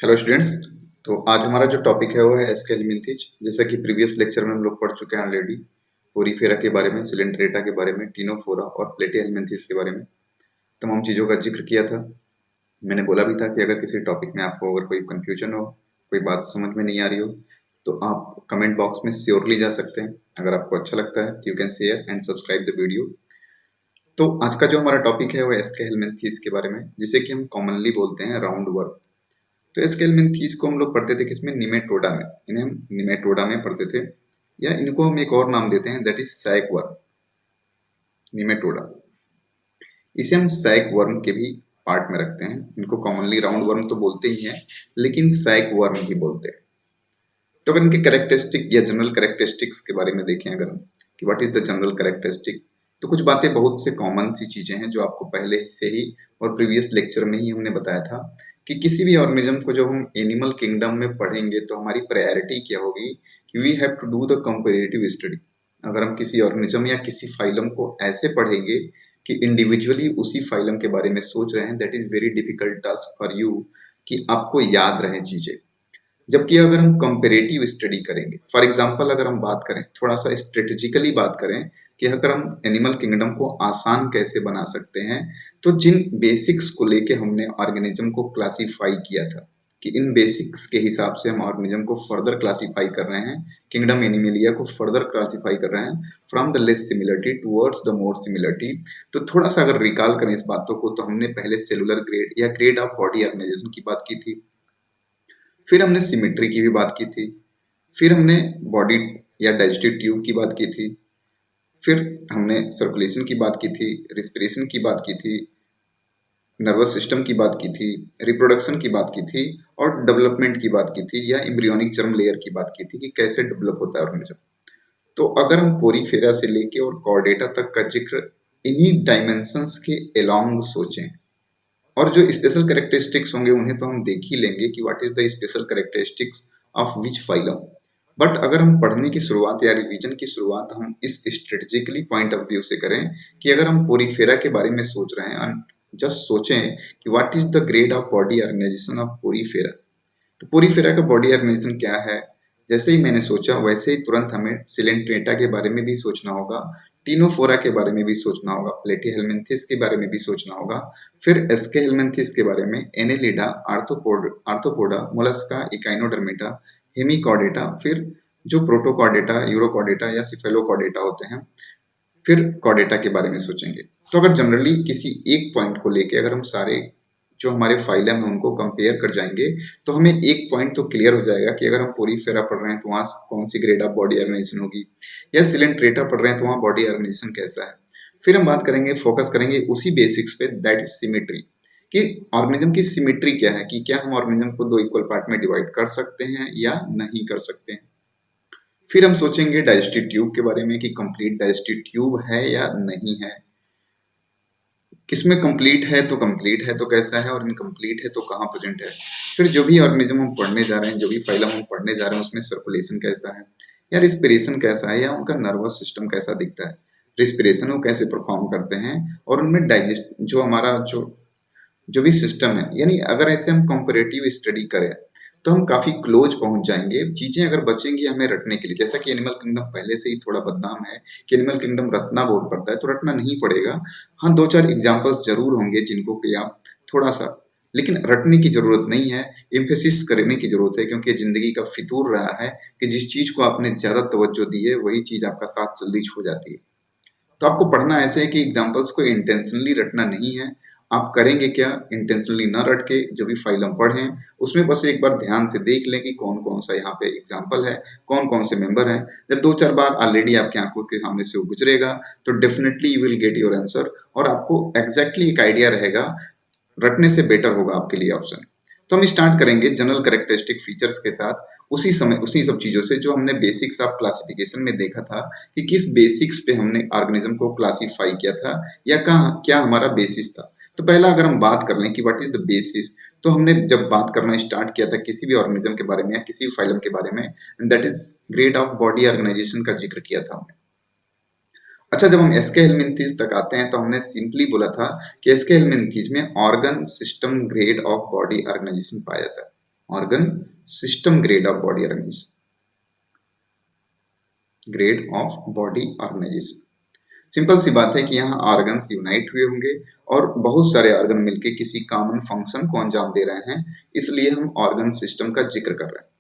Hello students. तो आज हमारा जो टॉपिक है वो है एसक्यूएल-लिंकेज। जैसा कि प्रीवियस लेक्चर में हम लोग पढ़ चुके हैं ऑलरेडी पोरीफेरा के बारे में, सिलेंट्रेटा के बारे में, टिनोफोरा और प्लेटिहेल्मिन्थेस के बारे में तमाम चीज़ों का जिक्र किया था। मैंने बोला भी था कि अगर किसी टॉपिक में आपको अगर कोई कंफ्यूजन हो, कोई बात समझ में नहीं आ रही हो, तो आप कमेंट बॉक्स में श्योरली जा सकते हैं। अगर आपको अच्छा लगता है you can share and subscribe the video. तो आज का जो हमारा टॉपिक है वो एसक्यूएल-लिंकेज के बारे में, जिसे कि हम कॉमनली बोलते हैं राउंड वर्म। तो एस्केलमेंथीस को हम लोग पढ़ते थे किसमें, निमेटोडा में। इन्हें हम निमेटोडा में पढ़ते थे, या इनको हम एक और नाम देते हैं, that is sac worm, Nematoda. इसे हम सैक वर्म के भी पार्ट में रखते हैं। इनको कॉमनली राउंड वर्म तो बोलते ही हैं, लेकिन सैक वर्म भी बोलते हैं। तो अगर इनके कैरेक्टरिस्टिक या जनरल कैरेक्टरिस्टिक्स के बारे में देखें अगर हम, कि what is the general characteristic, तो कुछ बातें बहुत से कॉमन सी चीजें हैं जो आपको पहले से ही और प्रीवियस लेक्चर में ही हमने बताया था कि किसी भी ऑर्गेनिज्म को जब हम एनिमल किंगडम में पढ़ेंगे तो हमारी प्रायोरिटी क्या होगी कि we have to do the comparative study. अगर हम किसी ऑर्गेनिज्म या किसी फाइलम को ऐसे पढ़ेंगे कि इंडिविजुअली उसी फाइलम के बारे में सोच रहे हैं, that is very difficult task for you कि आपको याद रहे चीजें। जबकि अगर हम कंपेरेटिव स्टडी करेंगे, फॉर एग्जांपल अगर हम बात करें, थोड़ा सा स्ट्रेटेजिकली बात करें कि अगर हम एनिमल किंगडम को आसान कैसे बना सकते हैं, तो जिन बेसिक्स को लेके हमने ऑर्गेनिज्म को क्लासिफाई किया था कि इन बेसिक्स के हिसाब से हम ऑर्गेनिज्म को फर्दर क्लासिफाई कर रहे हैं, किंगडम एनिमलिया को फर्दर क्लासिफाई कर रहे हैं from the less similarity towards the more similarity. तो थोड़ा सा अगर रिकॉल करें इस बातों को, तो हमने पहले सेलुलर ग्रेड या ग्रेड ऑफ बॉडी ऑर्गेनाइजेशन की बात की थी, फिर हमने सिमेट्री की भी बात की थी, फिर हमने बॉडी या डाइजेस्टिव ट्यूब की बात की थी, फिर हमने सर्कुलेशन की बात की थी, रिस्पिरेशन की बात की थी, नर्वस सिस्टम की बात की थी, रिप्रोडक्शन की बात की थी और डेवलपमेंट की बात की थी, या एम्ब्रियोनिक जर्म लेयर की बात की थी कि कैसे डेवलप होता है ऑर्गेनिज्म। तो अगर हम पोरीफेरा से लेके और कॉर्डेटा तक का जिक्र इन्हीं डायमेंशंस के अलोंग सोचें, और जो स्पेशल कैरेक्टरिस्टिक्स होंगे उन्हें तो हम देख ही लेंगे कि what is the special characteristics of which phylum. But अगर हम पढ़ने की शुरुआत या रिवीजन की शुरुआत हम इस स्ट्रेटेजिकली पॉइंट ऑफ व्यू से करें कि अगर हम पोरीफेरा के बारे में सोच रहे हैं, जस्ट सोचें कि what is the grade of body organisation of Porifera. तो पोरीफेरा का बॉडी ऑर्गेनाइजेशन क्या है, जैसे ही मैंने सोचा वैसे ही तुरंत हमें सिलेंट्रेटा के बारे में भी सोचना होगा, टिनोफोरा के बारे में भी सोचना होगा, प्लेटीहेल्मिन्थेस के बारे में भी सोचना होगा, फिर एस्केहेल्मिन्थेस के बारे में, Annelida, arthropoda, Mollusca, Echinodermata, Hemichordata, फिर जो प्रोटोकॉर्डेटा, यूरोकॉर्डेटा या सिफेलोकॉर्डेटा होते हैं, फिर कॉर्डेटा के बारे में सोचेंगे। तो अगर जनरली किसी एक पॉइंट को लेके अगर हम सारे जो हमारे फाइलम है उनको कंपेयर कर जाएंगे, तो हमें एक पॉइंट तो क्लियर हो जाएगा कि अगर हम पोरीफेरा पढ़ रहे हैं तो वहाँ कौन सी ग्रेड ऑफ बॉडी ऑर्गेनाइजेशन होगी, या सिलेंट्रेटा पढ़ रहे हैं तो वहाँ बॉडी ऑर्गेनाइजेशन कैसा है। फिर हम बात करेंगे, फोकस करेंगे उसी बेसिक्स पे, दैट इज सिमेट्री, कि ऑर्गेनिज्म की सिमेट्री क्या है, कि क्या हम ऑर्गेनिज्म को दो इक्वल पार्ट में डिवाइड कर सकते हैं या नहीं कर सकते हैं। फिर हम सोचेंगे डाइजेस्टिव ट्यूब के बारे में कि कंप्लीट डाइजेस्टिव ट्यूब है या नहीं है, किसमें कंप्लीट है तो कैसा है, और इनकम्प्लीट है तो कहाँ प्रेजेंट है। फिर जो भी ऑर्गेनिज्म हम पढ़ने जा रहे हैं, जो भी फाइलम हम पढ़ने जा रहे हैं, उसमें सर्कुलेशन कैसा है या रिस्पिरेशन कैसा है, या उनका नर्वस सिस्टम कैसा दिखता है, रिस्पिरेशन वो कैसे परफॉर्म करते हैं, और उनमें डाइजेस्ट जो हमारा जो जो भी सिस्टम है, यानी अगर ऐसे हम कंपैरेटिव स्टडी करें तो हम काफी क्लोज पहुंच जाएंगे। चीजें अगर बचेंगी हमें रटने के लिए, जैसा कि एनिमल किंगडम पहले से ही थोड़ा बदनाम है कि एनिमल किंगडम रटना बहुत पड़ता है, तो रटना नहीं पड़ेगा। हाँ, दो चार एग्जांपल्स जरूर होंगे जिनको कि आप थोड़ा सा, लेकिन रटने की जरूरत नहीं है, एम्फेसिस करने की जरूरत है, क्योंकि जिंदगी का फितूर रहा है कि जिस चीज को आपने ज्यादा तवज्जो दी है वही चीज आपका साथ जल्दी छो जाती है। तो आपको पढ़ना ऐसे है कि एग्जाम्पल्स को इंटेंशनली रटना नहीं है। आप करेंगे क्या, इंटेंशनली ना रट के जो भी फाइल हम पढ़ें उसमें बस एक बार ध्यान से देख लें कि कौन कौन सा यहाँ पे एग्जाम्पल है, कौन कौन से मेंबर हैं। जब दो चार बार ऑलरेडी आपकी आंखों के सामने से वो गुजरेगा तो definitely you will get your answer, और आपको एग्जैक्टली एक आइडिया रहेगा। रटने से बेटर होगा आपके लिए ऑप्शन। तो हम स्टार्ट करेंगे जनरल कैरेक्टरिस्टिक फीचर्स के साथ, उसी समय उसी सब चीजों से जो हमने बेसिक्स ऑफ क्लासिफिकेशन में देखा था कि किस बेसिक्स पे हमने ऑर्गेनिज्म को क्लासिफाई किया था, या क्या हमारा बेसिस था। तो पहला अगर हम बात कर लें कि व्हाट इज द बेसिस, तो हमने जब बात करना स्टार्ट किया था किसी भी ऑर्गेनिज्म के बारे में या किसी भी फाइलम के बारे में, that is grade of body organisation का जिक्र किया था हमने। अच्छा, जब हम एसके हेल्मिन्थेस तक आते हैं तो हमने सिंपली बोला था कि एसके हेल्मिन्थेस में organ system grade of body organisation पाया जाता है। Organ system grade of body organisation, grade of body organisation. Simple सी बात है कि यहाँ ऑर्गन्स यूनाइट हुए होंगे और बहुत सारे ऑर्गन मिलके किसी कॉमन फंक्शन को अंजाम दे रहे हैं, इसलिए हम ऑर्गन सिस्टम का जिक्र कर रहे हैं।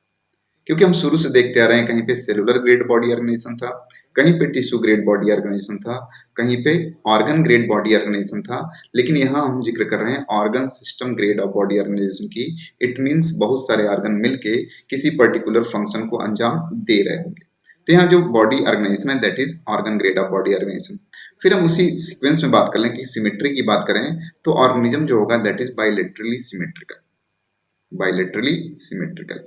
क्योंकि हम शुरू से देखते आ रहे हैं, कहीं पे सेलुलर ग्रेड बॉडी ऑर्गेनाइजेशन था, कहीं पे टिश्यू ग्रेड बॉडी ऑर्गेनाइजेशन था, कहीं पे ऑर्गन ग्रेड बॉडी ऑर्गेनाइजेशन था, लेकिन यहाँ हम जिक्र कर रहे हैं organ system grade of body organisation की। इट मीन्स बहुत सारे ऑर्गन मिलके किसी पर्टिकुलर फंक्शन को अंजाम दे रहे होंगे। तो यहाँ जो बॉडी ऑर्गेनाइजेशन है that is organ grade of body organisation. फिर हम उसी सीक्वेंस में बात कर लें कि सिमेट्री की बात करें तो ऑर्गेनिज्म जो होगा that is bilaterally symmetrical, bilaterally symmetrical.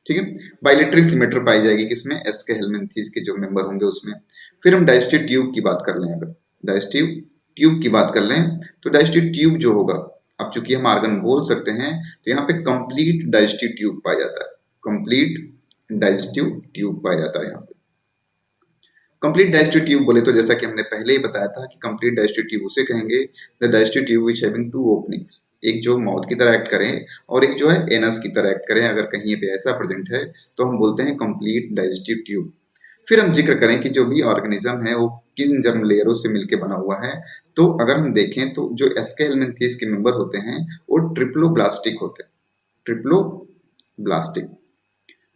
ठीक है, बाइलेटरल सिमेट्री पाई जाएगी किसमें, एस्के हेलमिंथीज के जो मेंबर होंगे उसमें। फिर हम डाइजेस्टिव ट्यूब की बात कर लें, अगर डाइजेस्टिव ट्यूब की बात कर लें तो डाइजेस्टिव ट्यूब जो होगा, अब चूंकि हम आर्गन बोल सकते हैं तो यहाँ पे कंप्लीट डाइजेस्टिव ट्यूब पाया जाता है, कंप्लीट डाइजेस्टिव ट्यूब पाया जाता है यहाँ पे। कंप्लीट डाइजेस्टिव ट्यूब बोले तो जैसा कि हमने पहले ही बताया था कि कंप्लीट डाइजेस्टिव ट्यूब उसे कहेंगे the digestive tube which having two openings, एक जो माउथ की तरह एक्ट करे और एक जो है एनस की तरह एक्ट करे। अगर कहीं पे ऐसा प्रेजेंट है तो हम बोलते हैं कंप्लीट डाइजेस्टिव ट्यूब। फिर हम जिक्र करें कि जो भी ऑर्गेनिज्म है वो किन जर्म लेयरों से मिलकर बना हुआ है, तो अगर हम देखें तो जो एस्के हेलमिंथीज के मेंबर होते हैं वो ट्रिप्लोब्लास्टिक होते हैं, ट्रिप्लोब्लास्टिक।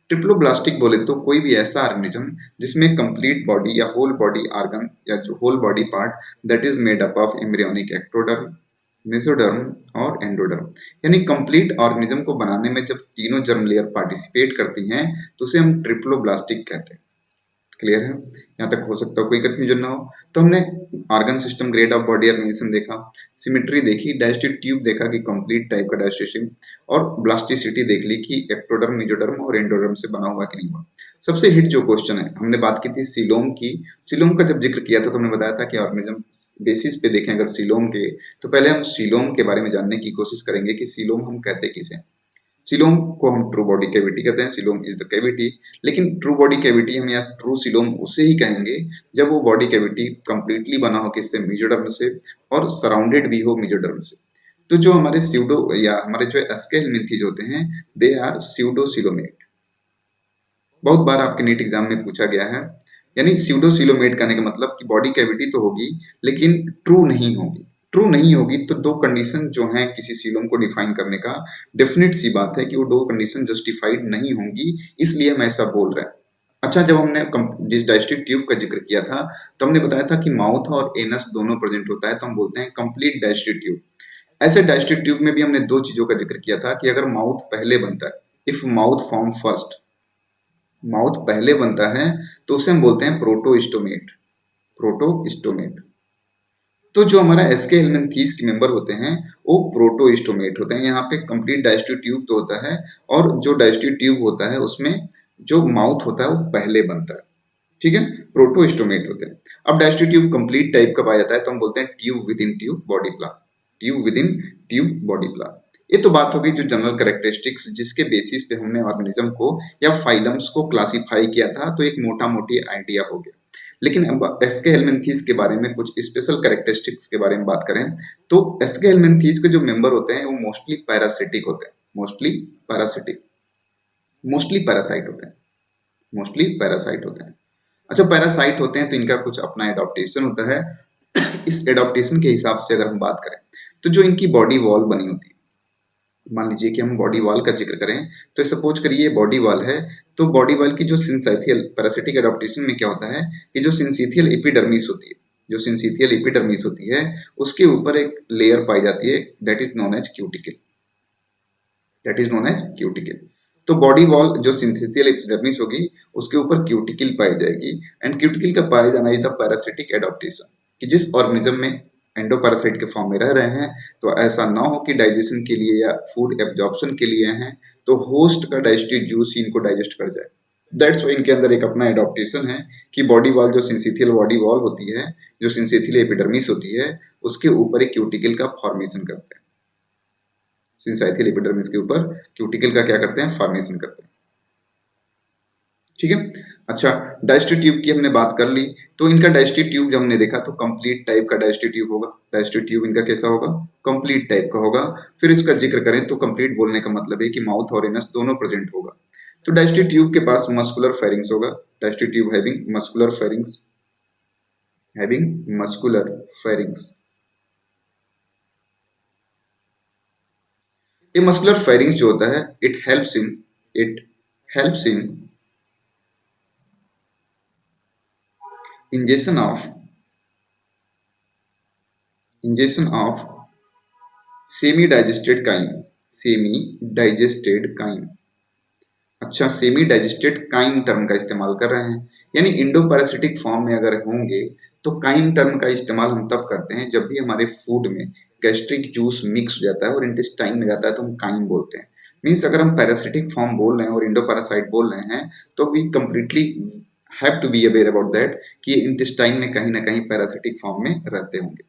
ट्रिप्लोब्लास्टिक बोले तो कोई भी ऐसा ऑर्गेनिज्म जिसमें कंप्लीट बॉडी या होल बॉडी ऑर्गन या जो whole body part that is made up of embryonic ectoderm, mesoderm और एंडोडर्म। यानी कंप्लीट ऑर्गेनिज्म को बनाने में जब तीनों जर्म लेयर पार्टिसिपेट करती हैं तो उसे हम ट्रिप्लोब्लास्टिक कहते हैं। क्लियर है, यहाँ तक हो सकता है कोई कंफ्यूजन ना हो। तो हमने organ system grade of body organisation देखा, सिमेट्री देखी, डाइजेस्टिव ट्यूब देखा कि कंप्लीट टाइप का डाइजेस्टिव, और ब्लास्टिसिटी देख ली कि एक्टोडर्म, मेसोडर्म और एंडोडर्म से बना हुआ कि नहीं हुआ। सबसे हिट जो क्वेश्चन है, हमने बात की थी सीलोम की। सीलोम का जब जिक्र किया था तो हमने बताया था कि ऑर्गेनिज्म बेसिस पे देखें अगर सीलोम के, तो पहले हम सीलोम के बारे में जानने की कोशिश करेंगे कि सीलोम हम कहते किसे। सीलोम को हम ट्रू बॉडी कैविटी कहते हैं, सीलोम इज द कैविटी। लेकिन ट्रू बॉडी कैविटी हम या ट्रू सीलोम उसे ही कहेंगे जब वो बॉडी कैविटी कंप्लीटली बना हो किससे, मेसोडर्म से, और सराउंडेड भी हो मेसोडर्म से। तो जो हमारे स्यूडो या हमारे जो एस्के हेलमिंथीज होते हैं दे आर स्यूडोसिलोमेट। बहुत बार आपके नीट एग्जाम में पूछा गया है, यानी स्यूडोसिलोमेट कहने का मतलब कि बॉडी कैविटी तो होगी लेकिन ट्रू नहीं होगी। ट्रू नहीं होगी तो दो कंडीशन जो हैं किसी सीलोम को डिफाइन करने का, डेफिनेट सी बात है कि वो दो कंडीशन जस्टिफाइड नहीं होंगी, इसलिए हम ऐसा बोल रहे हैं। अच्छा, जब हमने जिस डाइजेस्टिव ट्यूब का जिक्र किया था तो हमने बताया था कि माउथ और एनस दोनों प्रेजेंट होता है, तो हम बोलते हैं कंप्लीट डाइजेस्टिव ट्यूब। ऐसे डाइजेस्टिव ट्यूब में भी हमने दो चीजों का जिक्र किया था कि अगर माउथ पहले बनता है, if mouth form first, mouth पहले बनता है तो उसे हम बोलते हैं प्रोटोस्टोमेट, प्रोटोस्टोमेट। तो जो हमारा एस्के हेलमिंथीज के मेंबर होते हैं वो प्रोटोस्टोमेट होते हैं। यहाँ पे कंप्लीट डाइजेस्टिव ट्यूब तो होता है और जो डाइजेस्टिव ट्यूब होता है उसमें जो माउथ होता है वो पहले बनता है। ठीक है, प्रोटोस्टोमेट होते हैं। अब डाइजेस्टिव ट्यूब कंप्लीट टाइप का पाया जाता है तो हम बोलते हैं tube within tube body plan, tube within tube body plan. ये तो बात हो गई जो जनरल कैरेक्टरिस्टिक्स जिसके बेसिस पे हमने ऑर्गेनिज्म को या फाइलम्स को क्लासिफाई किया था, तो एक मोटा मोटी आइडिया हो गया। लेकिन अब एस्के हेलमिंथीज के बारे में कुछ स्पेशल कैरेक्टरिस्टिक्स के बारे में बात करें तो एस्के हेलमिंथीज के जो मेंबर होते हैं वो मोस्टली पैरासिटिक होते हैं, मोस्टली पैरासिटिक, मोस्टली पैरासाइट होते हैं, मोस्टली पैरासाइट होते हैं। अच्छा, पैरासाइट होते हैं तो इनका कुछ अपना एडॉप्टेशन होता है। इस एडॉप्टेशन के हिसाब से अगर हम बात करें तो जो इनकी बॉडी वॉल बनी होती है, मान लीजिए कि हम बॉडी वॉल का जिक्र करें तो सपोज करिए बॉडी वॉल है, तो बॉडी वॉल की जो सिंथेथियल पैरासिटिक एडॉप्टेशन में क्या होता है कि जो सिंथेथियल एपिडर्मिस होती है, जो सिंथेथियल एपिडर्मिस होती है उसके ऊपर एक लेयर पाई जाती है that is known as cuticle, that is known as cuticle. तो बॉडी वॉल जो सिंथेथियल एपिडर्मिस होगी उसके ऊपर क्यूटिकल पाई जाएगी, एंड क्यूटिकल का पाया जाना इज द पैरासिटिक एडॉप्टेशन, कि जिस ऑर्गेनिज्म में एंडोपैरासाइट के फॉर्म में रह रहे हैं तो ऐसा ना हो कि डाइजेशन के लिए या फूड एब्जॉर्प्शन के लिए हैं तो होस्ट का डाइजेस्टिव जूस ही इनको डाइजेस्ट कर जाए। दैट्स वाई इनके अंदर एक अपना एडॉप्टेशन है कि बॉडी वॉल जो सिंथेथियल बॉडी वॉल होती है, जो सिंथेथियल एपिडर्मिस होती है उसके ऊपर एक क्यूटिकल का फॉर्मेशन करते हैं, सिंथेथियल एपिडर्मिस के ऊपर क्यूटिकल का क्या करते हैं, फॉर्मेशन करते हैं। ठीक है। अच्छा, डायस्टेटिव ट्यूब की हमने बात कर ली, तो इनका डायस्टेटिव ट्यूब जब हमने देखा तो कंप्लीट टाइप का डायस्टेटिव ट्यूब होगा। डायस्टेटिव ट्यूब इनका कैसा होगा? कंप्लीट टाइप का होगा। फिर इसका जिक्र करें तो कंप्लीट बोलने का मतलब है कि माउथ और एनस दोनों प्रेजेंट होगा। तो डायस्टेटिव ट्यूब के पास मस्कुलर फेरिंग्स होगा। Digestive tube having muscular pharynx. ये मस्कुलर फेरिंग्स जो होता है, it helps in injection of injection of semi digested chyme. Semi digested chyme. अच्छा, सेमी डाइजेस्टेड काइम टर्म का इस्तेमाल कर रहे हैं, यानी इंडो पैरासिटिक फॉर्म में अगर होंगे तो काइम टर्म का इस्तेमाल हम तब करते हैं जब भी हमारे फूड में गैस्ट्रिक जूस मिक्स हो जाता है और इंटेस्टाइन में जाता है तो हम काइम बोलते हैं। मीन्स अगर हम पैरासिटिक फॉर्म बोल रहे हैं और इंडो पैरासाइट बोल रहे हैं तो we completely have to be aware about that कि इंटेस्टाइन में कहीं ना कहीं पैरासिटिक फॉर्म में रहते होंगे।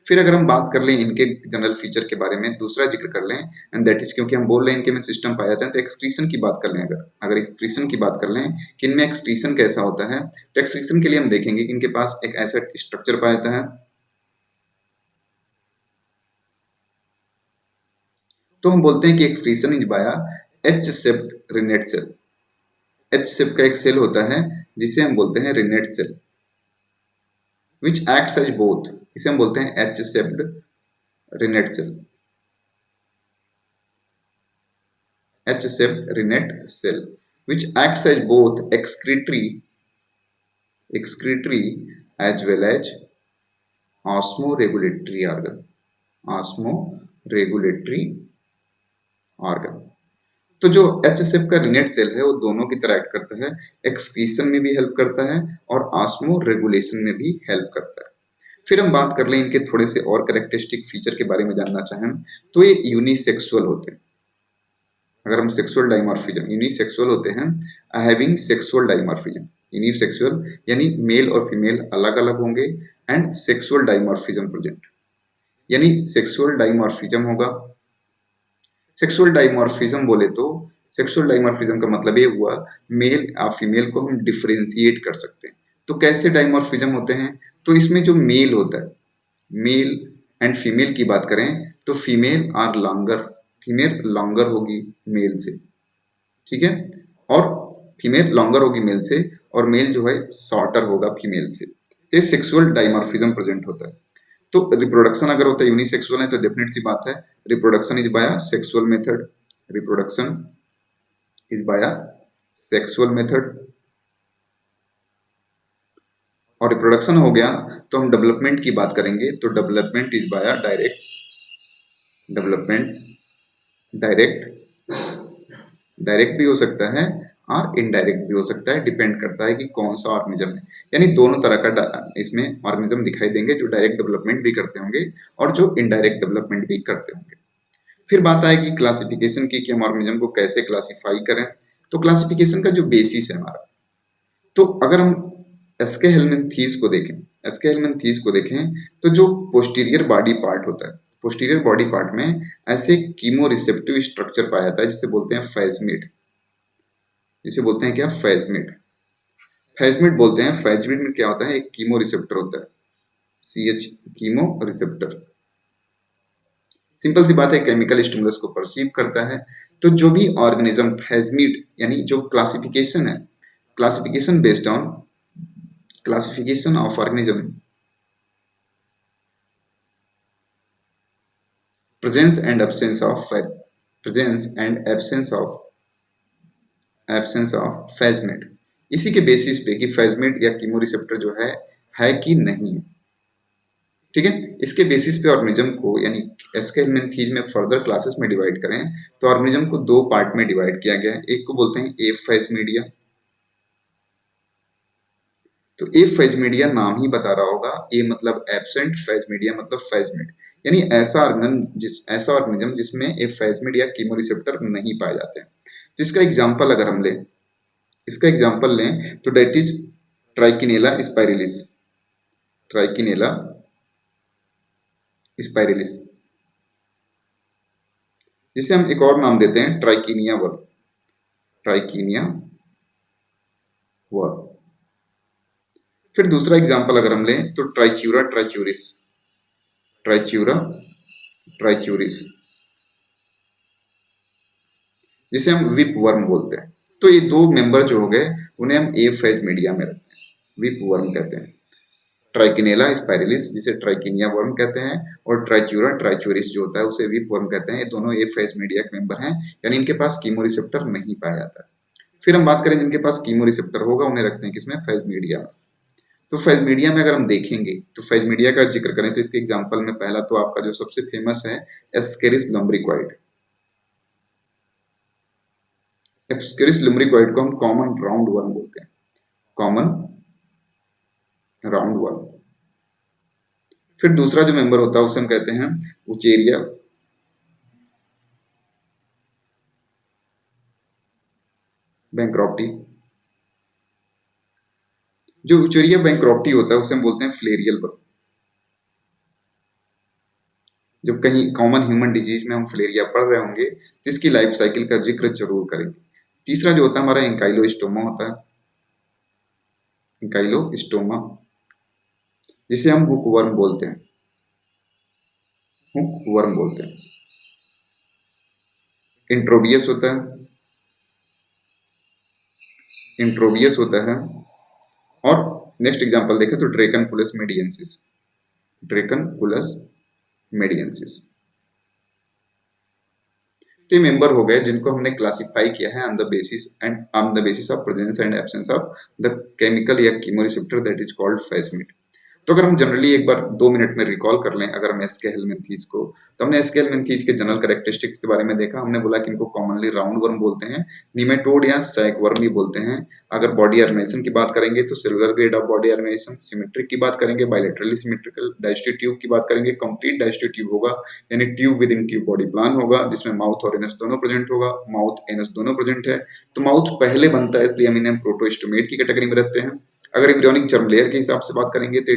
फिर अगर हम बात कर लें इनके जनरल फीचर के बारे में, दूसरा जिक्र कर लें, एंड दैट इज क्योंकि हम बोल रहे हैं इनके में सिस्टम पाया जाता है, तो एक्सक्रीशन की बात कर लें। अगर अगर एक्सक्रीशन की बात कर लें कि इनमें एक्सक्रीशन कैसा होता है, तो एक्सक्रीशन के लिए हम देखेंगे कि इनके पास एक ऐसा स्ट्रक्चर पाया जाता है। तो हम बोलते हैं कि excretion is via H shaped renette cell. H shaped का एक सेल होता है जिसे हम बोलते हैं renette cell, which acts as both. इसे हम बोलते हैं H shaped renette cell, H-shaped rennet cell, which acts as both excretory as well as osmoregulatory organ. Osmoregulatory organ. तो जो एच सेप का रिनेट सेल है वो दोनों की तरह एक्ट करता है, एक्सक्रीशन में भी हेल्प करता है और ऑस्मो रेगुलेशन में भी हेल्प करता है। फिर हम बात कर लें इनके थोड़े से और कैरेक्टरिस्टिक फीचर के बारे में जानना चाहें तो ये यूनिसेक्सुअल होते हैं। अगर हम सेक्सुअल डाइमॉर्फिज्म, यूनिसेक्सुअल होते हैं, हैविंग सेक्सुअल डाइमॉर्फिज्म। यूनिसेक्सुअल यानी मेल और फीमेल अलग अलग होंगे, एंड सेक्सुअल डाइमॉर्फिज्म प्रेजेंट, यानी सेक्सुअल डाइमॉर्फिज्म होगा। सेक्सुअल डाइमॉर्फिज्म बोले तो सेक्सुअल डाइमॉर्फिज्म का मतलब ये हुआ मेल और फीमेल को हम डिफरेंशिएट कर सकते हैं। तो कैसे डाइमॉर्फिज्म होते हैं? तो इसमें जो मेल होता है, मेल एंड फीमेल की बात करें तो फीमेल लॉन्गर होगी मेल से, ठीक है, और फीमेल लॉन्गर होगी मेल से, और मेल जो है शॉर्टर होगा फीमेल से। ये सेक्सुअल डाइमॉर्फिज्म प्रेजेंट होता है। तो रिप्रोडक्शन अगर होता है यूनिसेक्सुअल है तो डेफिनेट सी बात है reproduction is by sexual method. Reproduction is by sexual method. और रिप्रोडक्शन हो गया तो हम डेवलपमेंट की बात करेंगे, तो development is by development direct direct भी हो सकता है और इनडायरेक्ट भी हो सकता है, डिपेंड करता है कि कौन सा ऑर्गेनिज्म है। यानी दोनों तरह का इसमें ऑर्गेनिज्म दिखाई देंगे, जो डायरेक्ट डेवलपमेंट भी करते होंगे और जो इनडायरेक्ट डेवलपमेंट भी करते होंगे। फिर बात आएगी क्लासिफिकेशन की कि हम ऑर्गेनिज्म को कैसे क्लासिफाई करें। तो क्लासिफिकेशन का जो बेसिस है हमारा, तो अगर हम एसके हेलमिंथीज को देखें, एसके हेलमिंथीज को देखें तो जो पोस्टीरियर बॉडी पार्ट होता है, पोस्टीरियर बॉडी पार्ट में ऐसे कीमो रिसेप्टिव स्ट्रक्चर पाया जाता है जिसे बोलते हैं फैजमिड। जिसे बोलते हैं क्या? फैजमिड। फैजमिड बोलते हैं। फैजमिड में क्या होता है? एक कीमो रिसेप्टर होता है, सी एच कीमो रिसेप्टर। सिंपल सी बात है, केमिकल स्टिमुलस को परसीव करता है। तो जो भी ऑर्गेनिज्म फैजमिड यानी जो क्लासिफिकेशन है, classification based on classification of organism presence and absence of presence and absence of phasmid, इसी के बेसिस पे कि phasmid या कीमोरिसेप्टर जो है कि नहीं है, ठीक है। इसके बेसिस पे ऑर्गेनिज्म को यानी एस्केलमेंथीज में फर्दर क्लासेस में डिवाइड करें तो ऑर्गेनिज्म को दो पार्ट में डिवाइड किया गया है। एक को बोलते हैं एफ फेजमिडिया। तो एफ फेजमिडिया नाम ही बता रहा होगा, ए मतलब एब्सेंट, फेजमिडिया मतलब फेजमिड, यानी ऐसा ऑर्गेनिज्म जिसमें ए फेजमिड या कीमोरिसेप्टर नहीं पाए जाते हैं। जिसका एग्जांपल अगर हम लें, इसका एग्जांपल लें तो डेट इज ट्राइकिनेला स्पाइरिलिस। ट्राइकिनेला स्पाइरिलिस, जिसे हम एक और नाम देते हैं ट्राइकीनिया वर्म। ट्राइकीनिया वर्म। फिर दूसरा एग्जांपल अगर हम लें तो ट्राइच्यूरा ट्राइच्यूरिस, ट्राइच्यूरा ट्राइच्यूरिस जिसे हम विप वर्म बोलते हैं। तो ये दो मेंबर जो हो गए उन्हें हम ए फेज मीडिया में रखते हैं, विप वर्म कहते हैं। ट्राइकिनेला स्पाइरलिस जिसे ट्राइकिनिया वर्म कहते हैं और ट्राइच्यूरा ट्राइच्यूरिस जो होता है उसे विप वर्म कहते हैं। ये दोनों ए फेज मीडिया के मेंबर हैं, यानी इनके पास कीमो रिसेप्टर नहीं पाया जाता है। फिर हम बात करें जिनके पास कीमो रिसेप्टर होगा उन्हें रखते हैं किसमें, फेज मीडिया में। तो फेज मीडिया में अगर हम देखेंगे तो फेज मीडिया का जिक्र करें तो इसके एग्जांपल में पहला तो आपका जो सबसे फेमस है एस्केरिस लम्ब्रिक्वाइड। एस्केरिस लम्ब्रिक्वाइड को हम कॉमन राउंड वर्म बोलते हैं, कॉमन राउंड वर्म। फिर दूसरा जो मेंबर होता है उसे हम कहते हैं उचेरिया बैंक्रॉप्टी। जो उचेरिया बैंक्रॉप्टी होता है उसे हम बोलते हैं फ्लेरियल वर्म। जब कहीं कॉमन ह्यूमन डिजीज में हम फ्लेरिया पढ़ रहे होंगे तो इसकी लाइफ साइकिल का जिक्र जरूर करेंगे। तीसरा जो होता है हमारा इंकाइलोस्टोमा होता है, इंकाइलोस्टोमा जिसे हम हुक वर्म बोलते हैं, हुक वर्म बोलते हैं। इंट्रोबियस होता है, इंट्रोबियस होता है। और नेक्स्ट एग्जांपल देखें तो ड्रेकनकुलस मेडियंसिस, ड्रेकनकुलस मेडियंसिस। तो मेंबर हो गए जिनको हमने क्लासिफाई किया है on the basis of presence and absence of the chemical या कीमोरिसेप्टर दैट इज कॉल्ड फेसमिट। तो अगर हम जनरली एक बार 2 मिनट में रिकॉल कर लें अगर हम एसके हेलमिंथीज को, तो हमने एसके हेलमिंथीज के जनरल कैरेक्टरिस्टिक्स के बारे में देखा। हमने बोला कि इनको कॉमनली राउंड वर्म बोलते हैं, निमेटोड या सैक वर्म भी बोलते हैं। अगर बॉडी ऑर्गेनाइजेशन की बात करेंगे तो silver grade of body organisation, symmetric की बात करेंगे बायलैटरली सिमेट्रिकल, डाइस्टेड ट्यूब की बात करेंगे कंप्लीट डाइस्टेड ट्यूब होगा, यानी tube within tube body plan होगा जिसमें माउथ और एनस दोनों प्रेजेंट होगा, माउथ एनस दोनों प्रेजेंट है। तो माउथ पहले बनता है इसलिए हम इन्हें प्रोटोस्टोमेट की कैटेगरी में रखते हैं। अगर एम्ब्रियोनिक जर्म लेयर के हिसाब से बात करेंगे तो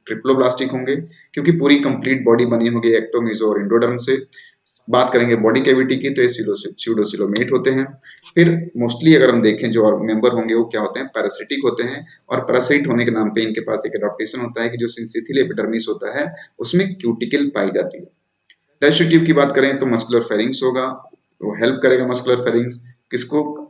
ट्रिप्लोब्लास्टिक होंगे क्योंकि पूरी कंप्लीट बॉडी बनी होगी एक्टो, मेसो और एंडोडर्म से। बात करेंगे बॉडी कैविटी की तो ये स्यूडोसिलोमेट होते हैं। फिर मोस्टली अगर हम देखें जो और मेंबर होंगे वो क्या होते हैं, पैरासिटिक होते हैं। और पैरासाइट होने के नाम पे इनके पास एक एडाप्टेशन होता है कि जो सिंसिथिल एपिडर्मिस होता है उसमें क्यूटिकल पाई जाती है। डाइस्टेड ट्यूब की बात करें तो मस्कुलर फेरिंग्स होगा, वो हेल्प करेगा मस्कुलर फेरिंग्स किसको,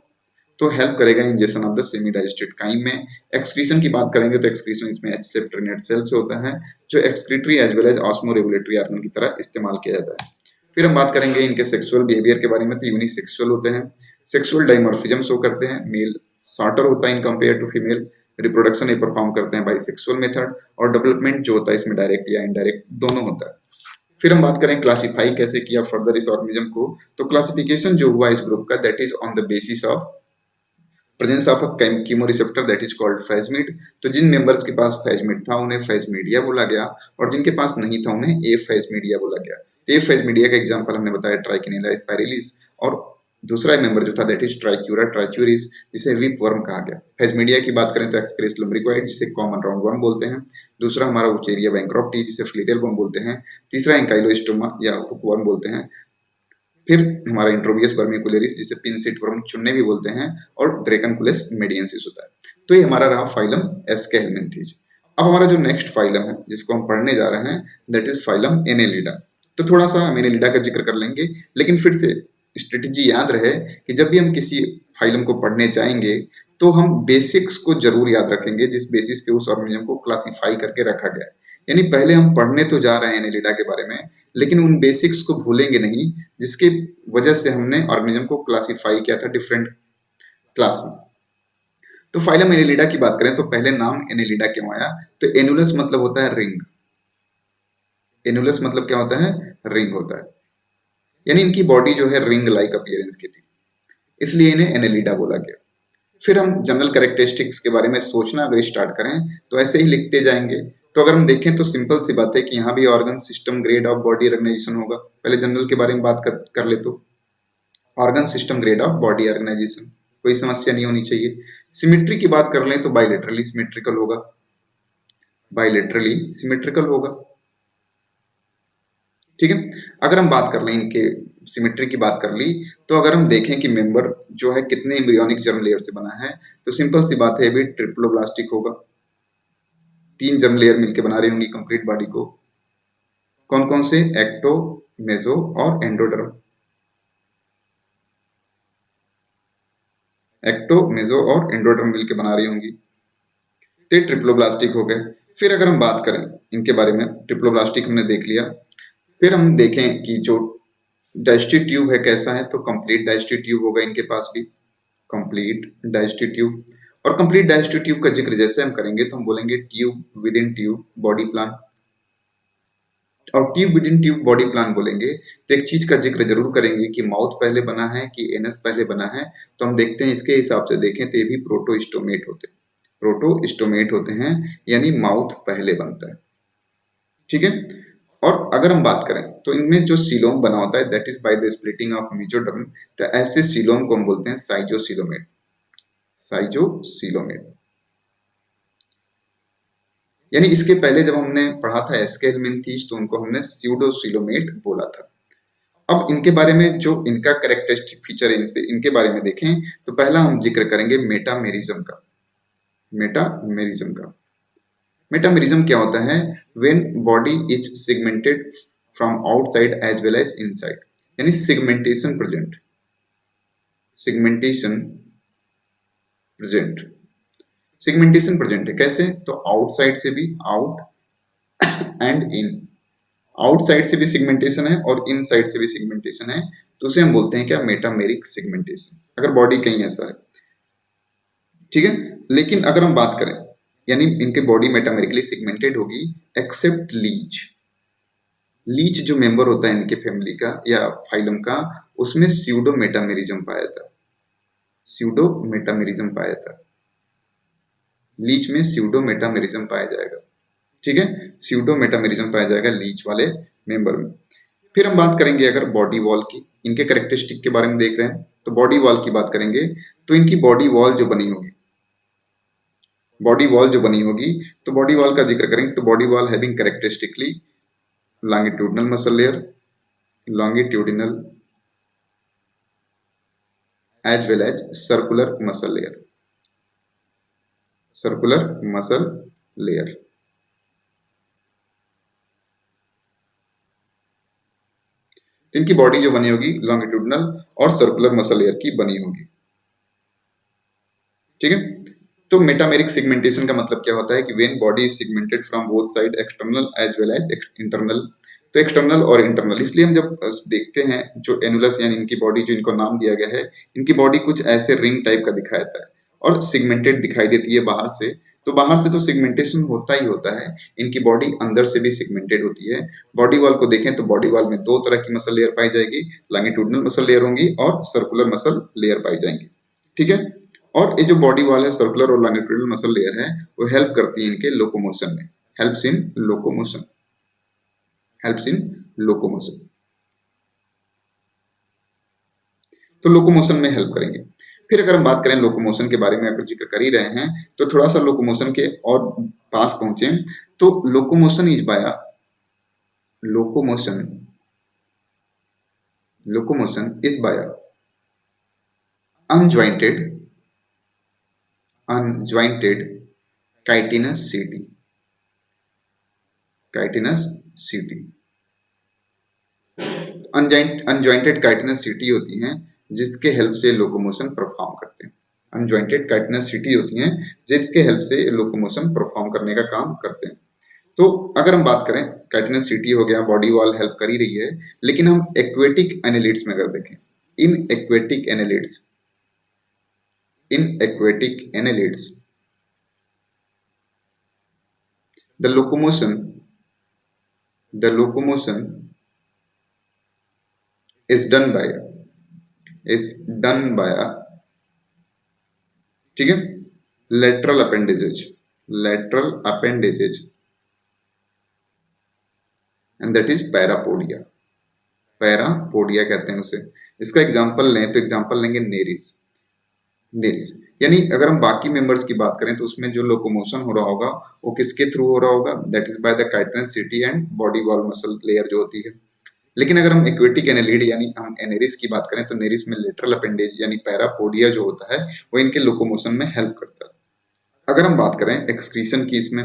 तो हेल्प करेगा injection of the semi digested chyme में। एक्सक्रीशन की बात करेंगे तो एक्सक्रीशन इसमें एच सेप्टेरिनेट सेल से होता है जो excretory as well as osmoregulatory organ की तरह इस्तेमाल किया जाता है। फिर हम बात करेंगे इनके सेक्सुअल बिहेवियर के बारे में तो यूनिसेक्सुअल होते हैं, सेक्सुअल डाइमॉर्फिज्म शो करते हैं, मेल शॉर्टर होता है in compare to female, reproduction ये परफॉर्म करते हैं बाइसेक्सुअल मेथड और डेवलपमेंट जो होता है इसमें डायरेक्ट या इनडायरेक्ट दोनों होता है। फिर हम बात करें क्लासिफाई कैसे किया फर्दर इस ऑर्गेनिज्म को, तो क्लासिफिकेशन जो हुआ इस ग्रुप का that is on the basis of presence of a chemoreceptor that is called phasmid. तो जिन मेंबर्स के पास फेजमिड था उन्हें फेजमीडिया बोला गया और जिनके पास नहीं था उन्हें ए फेजमीडिया बोला गया। तो ए फेजमीडिया का एग्जांपल हमने बताया ट्राइकिनेला स्पाइरिलिस और दूसरा मेंबर जो था दैट इज ट्राइक्यूरा ट्राइच्यूरिस जिसे विप वर्म कहा गया। फेजमीडिया की बात करें तो एक्सक्रेस लम्ब्रिक्वाइड जिसे कॉमन राउंड वर्म बोलते हैं, दूसरा हमारा उचेरिया बैंक्रॉप्टी जिसे फ्लेरियल वर्म बोलते हैं, तीसरा एंकाइलोस्टोमा या हुक वर्म बोलते हैं, फिर हमारा इंट्रोबियस वर्मिकुलरिस जिसे पिनसेट वर्म चुन्ने भी बोलते हैं और ड्रेकनकुलस मेडियंसिस होता है। तो ये हमारा रहा फाइलम एस्के हेलमिंथीज। अब हमारा जो नेक्स्ट फाइलम है जिसको हम पढ़ने जा रहे हैं दैट इज फाइलम एनेलिडा। तो थोड़ा सा हम एनेलिडा का जिक्र कर लेंगे लेकिन फिर से स्ट्रेटेजी याद रहे कि जब भी हम किसी फाइलम को पढ़ने जाएंगे तो हम बेसिक्स को जरूर याद रखेंगे जिस बेसिस पे उस ऑर्गेनिज्म को क्लासिफाई करके रखा गया है। यानी पहले हम पढ़ने तो जा रहे हैं एनेलिडा के बारे में लेकिन उन बेसिक्स को भूलेंगे नहीं जिसके वजह से हमने ऑर्गेनिज्म को क्लासिफाई किया था डिफरेंट क्लास में। तो फाइलम एनेलिडा की बात करें तो पहले नाम एनेलिडा क्यों आया, तो एनुलस मतलब होता है रिंग, एनुलस मतलब क्या होता है, रिंग होता है, यानी इनकी बॉडी जो है रिंग लाइक अपीयरेंस की थी इसलिए इन्हें एनेलिडा बोला गया। फिर हम जनरल कैरेक्टरिस्टिक्स के बारे में सोचना अगर स्टार्ट करें तो ऐसे ही लिखते जाएंगे। तो अगर हम देखें तो सिंपल सी बात है कि यहाँ भी organ system grade of body organisation होगा। पहले जनरल के बारे में बात कर ले तो organ system grade of body organisation, कोई समस्या नहीं होनी चाहिए। सिमेट्री की बात कर लें तो बाइलेटरली सिमेट्रिकल होगा, बाइलेटरली सिमेट्रिकल होगा। ठीक है, अगर हम बात कर लें इनके सिमेट्री की बात कर ली, तो अगर हम देखें कि मेंबर जो है कितने एम्ब्रियोनिक जर्म लेयर से बना है, तो सिंपल सी बात है भी ट्रिप्लोब्लास्टिक होगा। 3 जर्म लेयर मिलकर बना रही होंगी कंप्लीट बॉडी को। कौन कौन से? एक्टो, मेसो और एंडोडर्म। एक्टो, मेसो और एंडोडर्म मिलकर बना रही होंगी, तो ट्रिप्लोब्लास्टिक हो गए। फिर अगर हम बात करें इनके बारे में, ट्रिप्लोब्लास्टिक हमने देख लिया। फिर हम देखें कि जो डाइजेस्टिव ट्यूब है कैसा है, तो कंप्लीट डाइजेस्टिव ट्यूब होगा इनके पास भी, कंप्लीट डाइजेस्टिव ट्यूब। और कंप्लीट डाइजेस्टिव ट्यूब का जिक्र जैसे हम करेंगे तो हम बोलेंगे tube within tube body plan. और tube within tube body plan बोलेंगे तो एक चीज का जिक्र जरूर करेंगे कि माउथ पहले बना है कि एनस पहले बना है। तो हम देखते हैं इसके हिसाब से देखें तो ये भी प्रोटोस्टोमेट होते हैं, प्रोटोस्टोमेट होते हैं, यानी माउथ पहले बनता है। ठीक है। और अगर हम बात करें तो इनमें जो सीलोम बना होता है that is by the splitting of mesoderm, तो ऐसे सीलोम को हम बोलते हैं साइजोसीलोमेट, साइजोसीलोमेट। यानी इसके पहले जब हमने पढ़ा था एस्केलमिंथीज तो उनको हमने स्यूडोसीलोमेट बोला था। अब इनके बारे में जो इनका कैरेक्टरिस्टिक फीचर है इनके बारे में देखें तो पहला हम जिक्र करेंगे मेटामेरिज्म का। मेटामेरिज्म का मेटामेरिज्म क्या होता है? When body is segmented from outside as well as inside, यानी segmentation present, segmentation present, segmentation present है। कैसे? तो आउटसाइड से भी, आउट एंड इन, आउटसाइड से भी सेगमेंटेशन है और इनसाइड से भी सेगमेंटेशन है, तो उसे हम बोलते हैं क्या? मेटामेरिक सेगमेंटेशन, अगर बॉडी कहीं ऐसा है। ठीक है। लेकिन अगर हम बात करें, यानी इनके बॉडी मेटामेरिकली सेगमेंटेड होगी एक्सेप्ट लीच। लीच जो मेंबर होता है इनके फैमिली का या फाइलम का, उसमें स्यूडो मेटामेरिज्म पाया था, स्यूडो मेटामेरिज्म पाया था। लीच में स्यूडो मेटामेरिज्म पाया जाएगा। ठीक है, स्यूडो मेटामेरिज्म पाया जाएगा लीच वाले मेंबर में। फिर हम बात करेंगे अगर बॉडी वॉल की, इनके कैरेक्टरिस्टिक के बारे में देख रहे हैं तो बॉडी वॉल की बात करेंगे तो इनकी बॉडी वॉल जो बनी होगी, बॉडी वॉल जो बनी होगी, तो बॉडी वॉल का जिक्र करेंगे तो body wall having characteristically longitudinal muscle layer, longitudinal as well as circular muscle layer, circular muscle layer। तो इनकी बॉडी जो बनी होगी लॉन्गिट्यूडनल और सर्कुलर मसल लेयर की बनी होगी। ठीक है। तो मेटामेरिक सेगमेंटेशन का मतलब क्या होता है कि when body is segmented from both side external as well as internal, तो एक्सटर्नल और इंटरनल, इसलिए हम जब देखते हैं जो एनुलस यानी इनकी बॉडी जो इनको नाम दिया गया है, इनकी बॉडी कुछ ऐसे रिंग टाइप का दिखाई देता है और सेगमेंटेड दिखाई देती है बाहर से। तो बाहर से तो सेगमेंटेशन होता ही होता है, इनकी बॉडी अंदर से भी सेगमेंटेड होती है। बॉडी वॉल को देखें तो बॉडी वॉल में दो तरह की मसल लेयर पाई जाएगी, लॉन्गिट्यूडनल मसल लेयर होंगी और सर्कुलर मसल लेयर पाई जाएंगी। ठीक है। और ये जो बॉडी वॉल है, सर्कुलर और लॉन्गिट्यूडनल मसल लेयर है, वो हेल्प करती है इनके लोकोमोशन में, helps in locomotion, helps in locomotion. तो लोकोमोशन में हेल्प करेंगे। फिर अगर हम बात करें लोकोमोशन के बारे में, अगर जिक्र कर ही रहे हैं तो थोड़ा सा लोकोमोशन के और पास पहुंचे तो locomotion is by, locomotion, locomotion is by unjointed, unjointed chitinous setae, chitinous setae. Unjointed chitinous सीटी होती हैं जिसके हेल्प से लोकोमोशन परफॉर्म करते हैं, अनजॉइंटेड काइटिनस सीटी होती हैं जिसके हेल्प से लोकोमोशन परफॉर्म करने का काम करते हैं। तो अगर हम बात करें, काइटिनस सीटी हो गया, बॉडी वॉल हेल्प कर ही रही है, लेकिन हम एक्वेटिक एनालिड्स में अगर देखें, in aquatic annelids, in aquatic annelids the locomotion, the locomotion is done by, is done by, ठीक है, lateral appendages, lateral appendages and that is parapodia, parapodia कहते हैं उसे। इसका एग्जांपल लें तो एग्जांपल लेंगे नेरिस, नेरिस। यानी अगर हम बाकी मेंबर्स की बात करें तो उसमें जो लोकोमोशन हो रहा होगा वो किसके थ्रू हो रहा होगा? That is by the chitinous setae and body wall muscle layer जो होती है। लेकिन अगर हम एक्वेटिक एनेलिड यानी हम एनेरिस की बात करें तो नेरिस में लेटरल अपेंडेज यानी पैरापोडिया जो होता है वो इनके लोकोमोशन में हेल्प करता है। अगर हम बात करें एक्सक्रीशन की, इसमें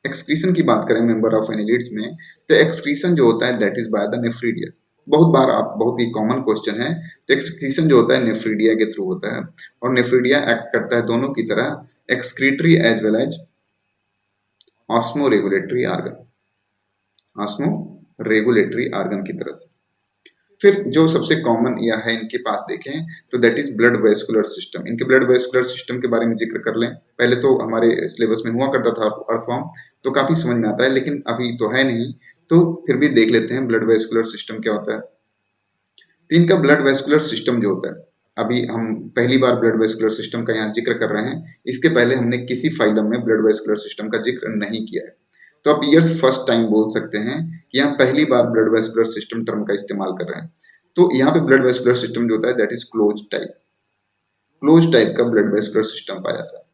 एक्सक्रीशन की बात करें मेंबर ऑफ एनिलिड्स में, तो एक्सक्रीशन जो होता है that is by the nephridia. बहुत बार आप, बहुत ही कॉमन क्वेश्चन है, तो एक्सक्रीशन जो होता है नेफ्रीडिया के थ्रू होता है, और नेफ्रीडिया एक्ट करता है दोनों की तरह excretory as well as osmoregulatory organ, osmoregulatory organ की तरह से। फिर जो सबसे कॉमन या है इनके पास देखें तो that is blood vascular system. इनके ब्लड वेस्कुलर सिस्टम के बारे में जिक्र कर लें। पहले तो हमारे सिलेबस में हुआ करता था अर्थफॉर्म, तो काफी समझ में आता है, लेकिन अभी तो है नहीं, तो फिर भी देख लेते हैं ब्लड वेस्कुलर सिस्टम क्या होता है। तो इनका ब्लड वेस्कुलर सिस्टम जो होता है, अभी हम पहली बार ब्लड वेस्कुलर सिस्टम का यहाँ जिक्र कर रहे हैं, इसके पहले हमने किसी फाइलम में ब्लड वेस्कुलर सिस्टम का जिक्र नहीं किया है, तो आप ईयर्स फर्स्ट टाइम बोल सकते हैं कि यहाँ पहली बार ब्लड वेस्कुलर सिस्टम टर्म का इस्तेमाल कर रहे हैं। तो यहाँ पे ब्लड वेस्कुलर सिस्टम जो होता है दैट इज क्लोज टाइप का ब्लड वेस्कुलर सिस्टम पाया जाता है,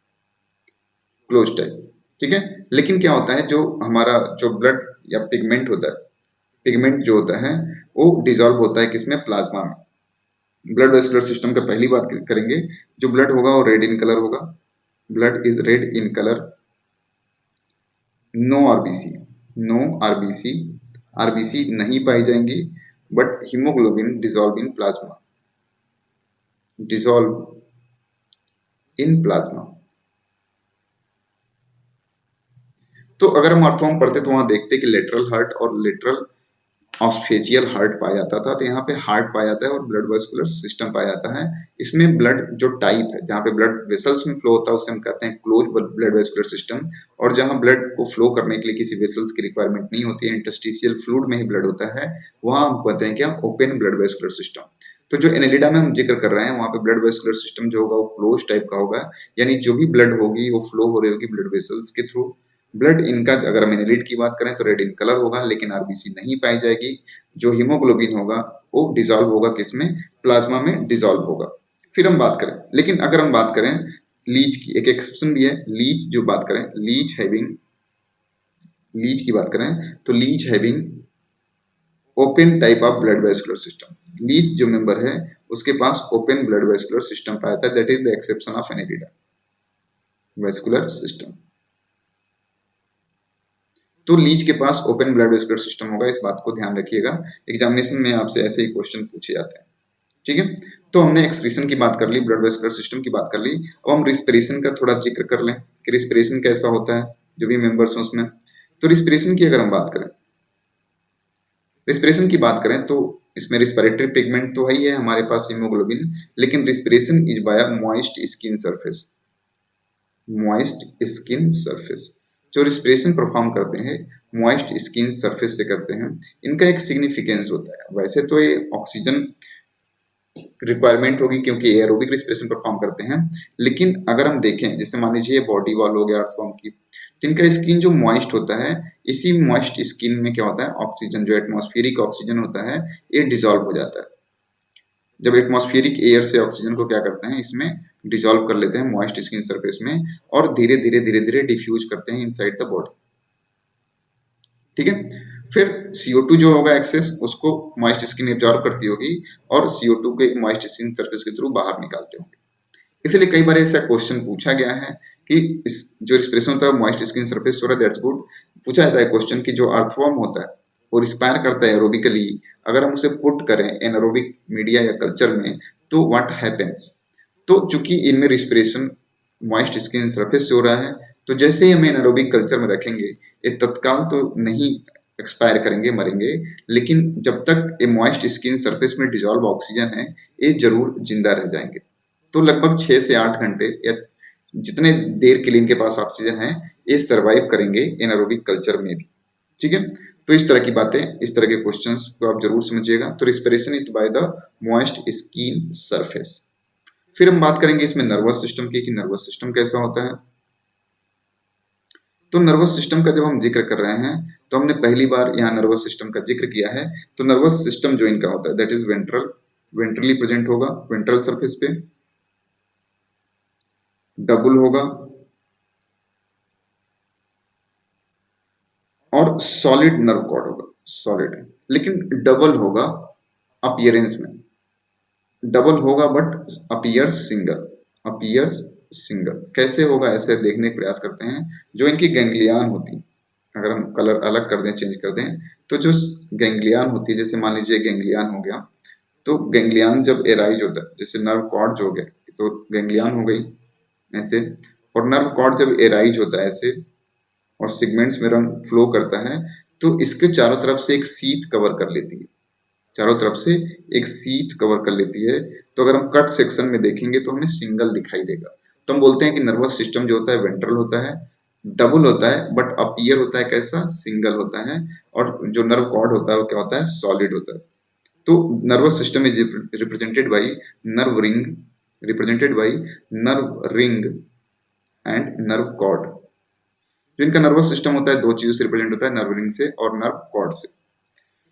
क्लोज टाइप। ठीक है, लेकिन क्या होता है, जो हमारा जो ब्लड या पिगमेंट होता है, पिगमेंट जो होता है वो डिजोल्व होता है किसमें, प्लाज्मा में। ब्लड वेस्कुलर सिस्टम का पहली बात करेंगे, जो ब्लड होगा वो रेड इन कलर होगा, blood is red in colour, no RBC, no RBC, RBC नहीं पाई जाएंगी, but haemoglobin dissolve in plasma, dissolve in plasma. तो अगर हम अर्थवॉर्म पढ़ते तो वहां देखते कि लेटरल हार्ट और लेटरल ऑस्फेजियल हार्ट पाया जाता था, तो यहाँ पे हार्ट पाया जाता है और ब्लड वेस्कुलर सिस्टम पाया जाता है। इसमें ब्लड जो टाइप है, जहाँ पे ब्लड वेसल्स में फ्लो होता है उसे हम कहते हैं क्लोज ब्लड वेस्कुलर सिस्टम, और जहाँ ब्लड को फ्लो करने के लिए किसी वेसल्स की रिक्वायरमेंट नहीं होती है, इंटरस्टिशियल फ्लूइड में ही ब्लड होता है, वहां हम कहते हैं क्या, ओपन ब्लड वेस्कुलर सिस्टम। तो जो एनेलिडा में हम जिक्र कर रहे हैं वहां पे ब्लड वेस्कुलर सिस्टम जो होगा वो क्लोज टाइप का होगा, यानी जो भी ब्लड होगी वो फ्लो हो रही होगी ब्लड वेसल्स के थ्रू। ब्लड इनका अगर हम एनालिट की बात करें तो रेड इन कलर होगा, लेकिन आरबीसी नहीं पाई जाएगी। जो हीमोग्लोबिन होगा वो डिजोल्व होगा किसमें, प्लाज्मा में डिजोल्व होगा। फिर हम बात करें, लेकिन अगर हम बात करें लीच की, एक एक्सेप्शन भी है, लीच जो बात करें, लीच की बात करें तो leech having open type of blood vascular system. Leech जो मेंबर है उसके पास ओपन ब्लड वेस्कुलर सिस्टम पाया था, that is the exception of Annelida vascular system. तो लीच के पास ओपन ब्लड वेस्कुलर सिस्टम होगा, इस बात को ध्यान रखिएगा, एग्जामिनेशन में आपसे ऐसे ही क्वेश्चन पूछे जाते हैं। ठीक है, तो हमने एक्सक्रीशन की बात कर ली, ब्लड वेस्कुलर सिस्टम की बात कर ली, अब हम रिस्पिरेशन का थोड़ा जिक्र कर लें कि रिस्पिरेशन कैसा होता है, जो भी मेंबर्स हैं उसमें। तो रिस्पिरेशन की अगर हम बात करें, रिस्पिरेशन की बात करें तो इसमें रिस्पिरेटरी पिगमेंट तो है ही है हमारे पास हीमोग्लोबिन, लेकिन respiration is by moist skin surface, moist skin surface. जो रिस्पिरेशन परफॉर्म करते हैं मॉइस्ट स्किन सरफेस से करते हैं, इनका एक सिग्निफिकेंस होता है। वैसे तो ये ऑक्सीजन रिक्वायरमेंट होगी क्योंकि एरोबिक रिस्पिरेशन परफॉर्म करते हैं, लेकिन अगर हम देखें जैसे मान लीजिए बॉडी वॉल हो गया अर्थवॉर्म की, तो इनका स्किन जो मॉइस्ट होता है, इसी मॉइस्ट स्किन में क्या होता है, ऑक्सीजन जो एटमॉस्फेरिक ऑक्सीजन होता है ये डिजोल्व हो जाता है। जब एटमॉस्फेरिक एयर से ऑक्सीजन को क्या करते हैं, इसमें डिजोल्व कर लेते हैं मॉइस्ट स्किन सरफेस में, और धीरे धीरे डिफ्यूज करते हैं इनसाइड द बॉडी। ठीक है, फिर CO2 जो होगा एक्सेस, उसको मॉइस्ट स्किन एब्जॉर्ब करती होगी और CO2 को एक मॉइस्ट स्किन सरफेस के थ्रू बाहर निकालते होंगे। इसलिए कई बार ऐसा क्वेश्चन पूछा गया है कि इस जो रिस्पिरेशन होता है मॉइस्ट स्किन सरफेस हो रहा है, दैट्स गुड। पूछा जाता है क्वेश्चन कि जो अर्थवॉर्म होता है वो रिस्पायर करता है एरोबिकली, अगर हम उसे पुट करें एनारोबिक मीडिया या कल्चर में तो व्हाट हैपेंस। तो चूंकि इनमें रिस्पिरेशन मॉइस्ट स्किन सरफेस से हो रहा है, तो जैसे ही हम एनारोबिक कल्चर में रखेंगे ये तत्काल तो नहीं एक्सपायर करेंगे, मरेंगे, लेकिन जब तक ये मॉइस्ट स्किन सरफेस में डिजोल्व ऑक्सीजन है ये जरूर जिंदा रह जाएंगे। तो लगभग 6 से 8 घंटे या जितने देर के लिए इनके पास ऑक्सीजन है ये सरवाइव करेंगे एनारोबिक कल्चर में भी। ठीक है, तो इस तरह की बातें, इस तरह के क्वेश्चंस को आप जरूर समझिएगा। तो respiration is by the moist skin surface. फिर हम बात करेंगे इसमें नर्वस सिस्टम की, कि नर्वस सिस्टम कैसा होता है। तो नर्वस सिस्टम का जब हम जिक्र कर रहे हैं तो हमने पहली बार यहाँ नर्वस सिस्टम का जिक्र किया है। तो नर्वस सिस्टम जो इनका होता है that is ventral, ventrally present होगा वेंट्रल सरफेस पे, डबल होगा और सॉलिड नर्व कॉर्ड होगा। सॉलिड है, लेकिन डबल होगा अपीयरेंस में, डबल होगा but appears single, appears single. कैसे होगा ऐसे देखने का प्रयास करते हैं। जो इनकी गैंग्लियन होती, अगर हम कलर अलग कर दें, चेंज कर दें, तो जो गैंग्लियन होती है, जैसे मान लीजिए गैंग्लियन हो गया, तो गैंग्लियन जब एराइज होता है, जैसे नर्व कॉर्ड जो हो गया, तो गैंग्लियन हो गई ऐसे, और नर्व कॉर्ड जब एराइज होता है ऐसे और सेगमेंट्स में रंग फ्लो करता है, तो इसके चारों तरफ से एक सीथ कवर कर लेती है, चारों तरफ से एक सीथ कवर कर लेती है। तो अगर हम कट सेक्शन में देखेंगे तो हमें सिंगल दिखाई देगा। तो हम बोलते हैं कि नर्वस सिस्टम जो होता है वेंट्रल होता है, डबल होता है, बट अपीयर होता है कैसा, सिंगल होता है। और जो नर्व कॉर्ड होता है वो क्या होता है, सॉलिड होता है। तो nervous system is represented by nerve ring, represented by nerve ring and nerve cord. जो इनका नर्वस सिस्टम होता है दो चीजों से रिप्रेजेंट होता है, नर्व रिंग से और नर्व कॉर्ड से।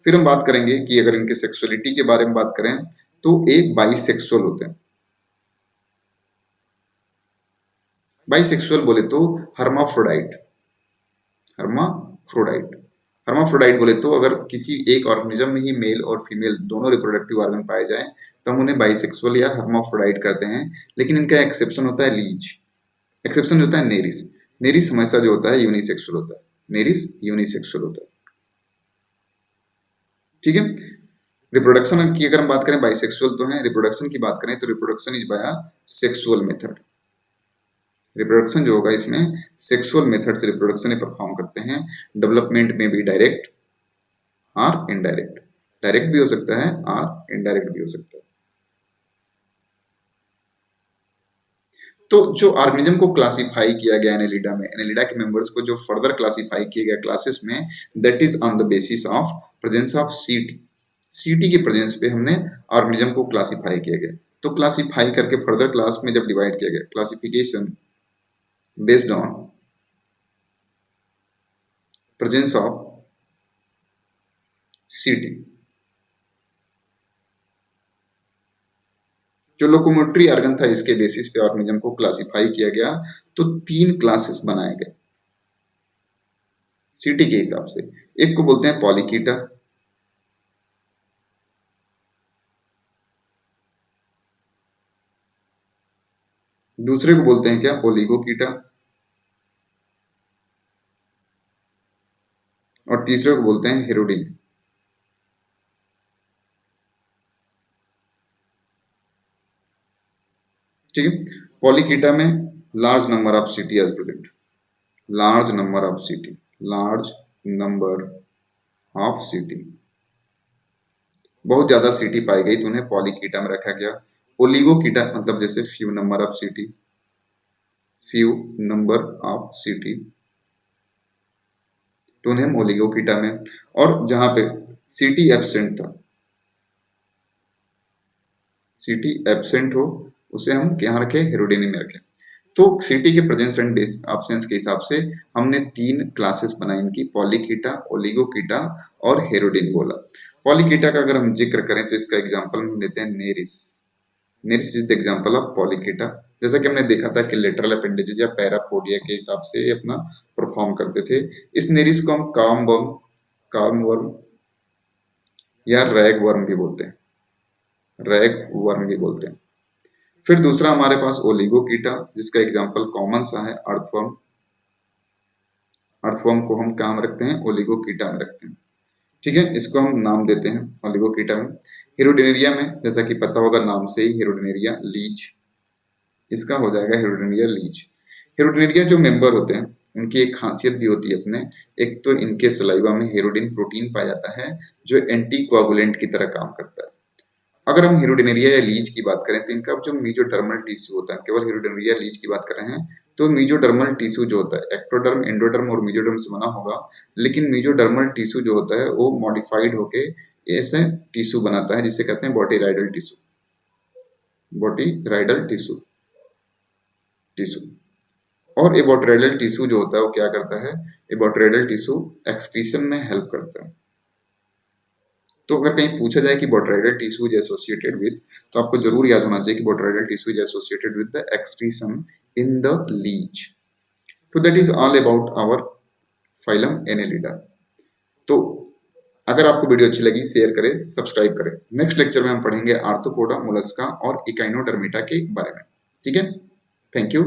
फिर हम बात करेंगे कि अगर इनके सेक्सुअलिटी के बारे में बात करें तो एक बाइसेक्सुअल होते हैं। बाइसेक्सुअल बोले तो हर्माफ्रोडाइट, हर्माफ्रोडाइट, हर्माफ्रोडाइट बोले तो अगर किसी एक ऑर्गेनिज्म में ही मेल और फीमेल दोनों रिप्रोडक्टिव ऑर्गन पाए जाए तो हम उन्हें बाइसेक्सुअल या हर्माफ्रोडाइट करते हैं। लेकिन इनका एक्सेप्शन होता है लीच, एक्सेप्शन होता है नेरिस। नेरिस हमेशा जो होता है यूनिसेक्सुअल होता है, नेरिस यूनिसेक्सुअल होता है। ठीक है। रिप्रोडक्शन की अगर हम बात करें बाइसेक्सुअल तो है, रिप्रोडक्शन की बात करें तो reproduction is by sexual method. Reproduction जो होगा इसमें सेक्सुअल मेथड से रिप्रोडक्शन परफॉर्म करते हैं। डेवलपमेंट में भी डायरेक्ट और इनडायरेक्ट, डायरेक्ट भी हो सकता है और इनडायरेक्ट भी हो सकता है। तो जो ऑर्गेनिज्म को क्लासिफाई किया गया एनेलिडा में, एनेलिडा के मेंबर्स को जो फर्दर क्लासिफाई किया गया क्लासेस में, that is on the basis of presence of सीटी। सीटी के प्रेजेंस पे हमने ऑर्गेनिज्म को क्लासिफाई किया गया। तो क्लासिफाई करके फर्दर क्लास में जब डिवाइड किया गया, classification based on presence of सीटी। जो लोकोमोटरी ऑर्गन था इसके बेसिस पे ऑर्गेनिज्म को क्लासिफाई किया गया। तो तीन क्लासेस बनाए गए सीटी के हिसाब से। एक को बोलते हैं पॉलीकीटा, दूसरे को बोलते हैं क्या, ओलिगोकीटा, और तीसरे को बोलते हैं हेरोडिन। ठीक है। पॉलीकीटा में large number of setae are present, large number of setae, large number of setae, बहुत ज्यादा सिटी पाई गई तो उन्हें पॉलीकीटा में रखा गया। ओलिगोकीटा मतलब जैसे few number of city, few number of city, तो उन्हें हम ओलिगोकीटा में। और जहां पे सिटी एब्सेंट था, सिटी एब्सेंट हो, उसे हम यहाँ रखे, हेरोडिनी में रखे। तो सिटी के प्रेजेंस एंड एब्सेंस के हिसाब से हमने तीन क्लासेस बनाई इनकी, पॉलीकीटा, ओलिगोकीटा और हेरोडिन बोला। पॉलीकीटा का अगर हम जिक्र करें तो इसका एग्जांपल हम लेते हैं Nereis. Nereis is the example of Polychaeta. जैसा कि हमने देखा था कि लेटरल अपेंडेजेस या पैरापोडिया के हिसाब से ये अपना परफॉर्म करते थे। इस नेरिस को हम काम वर्म, काम वर्म या रैग वर्म भी बोलते हैं, रैग वर्म भी बोलते हैं। फिर दूसरा हमारे पास ओलिगोकीटा, जिसका एग्जांपल कॉमन सा है अर्थवर्म। अर्थवर्म को हम कहाँ में रखते हैं, ओलिगोकीटा में रखते हैं। ठीक है, इसको हम नाम देते हैं ओलिगोकीटा में। हेरोडिनेरिया में जैसा कि पता होगा नाम से ही, हेरोडिनेरिया लीच, इसका हो जाएगा हेरोडिनेरिया लीच। हेरोडिनेरिया जो मेंबर होते हैं उनकी एक खासियत भी होती है अपने, एक तो इनके सलाइवा में हेरोडिन प्रोटीन पाया जाता है जो एंटी कोआगुलेंट की तरह काम करता है। अगर हम हेरोडिनेरिया या लीच की बात करें तो इनका जो मीजोडर्मल टिश्यू होता है, केवल हेरोडिनेरिया लीच की बात कर रहे हैं, तो मीजोडर्मल टिश्यू जो होता है, एक्टोडर्म, एंडोडर्म और मीजोडर्म से बना होगा, लेकिन मीजोडर्मल टिश्यू जो होता है वो मॉडिफाइड होके ऐसे टिश्यू बनाता है जिसे कहते हैं बॉटीराइडल टिश्यू, बॉटीराइडल टिश्यू, टिश्यू। और एबॉट्राइडल टिश्यू जो होता है वो क्या करता है, एबॉट्राइडल टिश्यू एक्सक्रीशन में हेल्प करता है। तो अगर कहीं पूछा जाए कि botryoidal tissue is associated with, तो आपको जरूर याद होना चाहिए कि botryoidal tissue is associated with the excretion in the leech. तो that is all about our phylum Annelida. तो अगर आपको वीडियो अच्छी लगी शेयर करें, सब्सक्राइब करें। नेक्स्ट लेक्चर में हम पढ़ेंगे आर्थ्रोपोडा, मोलस्का और इकाइनोडर्मिटा के बारे में। ठीक है, थैंक यू।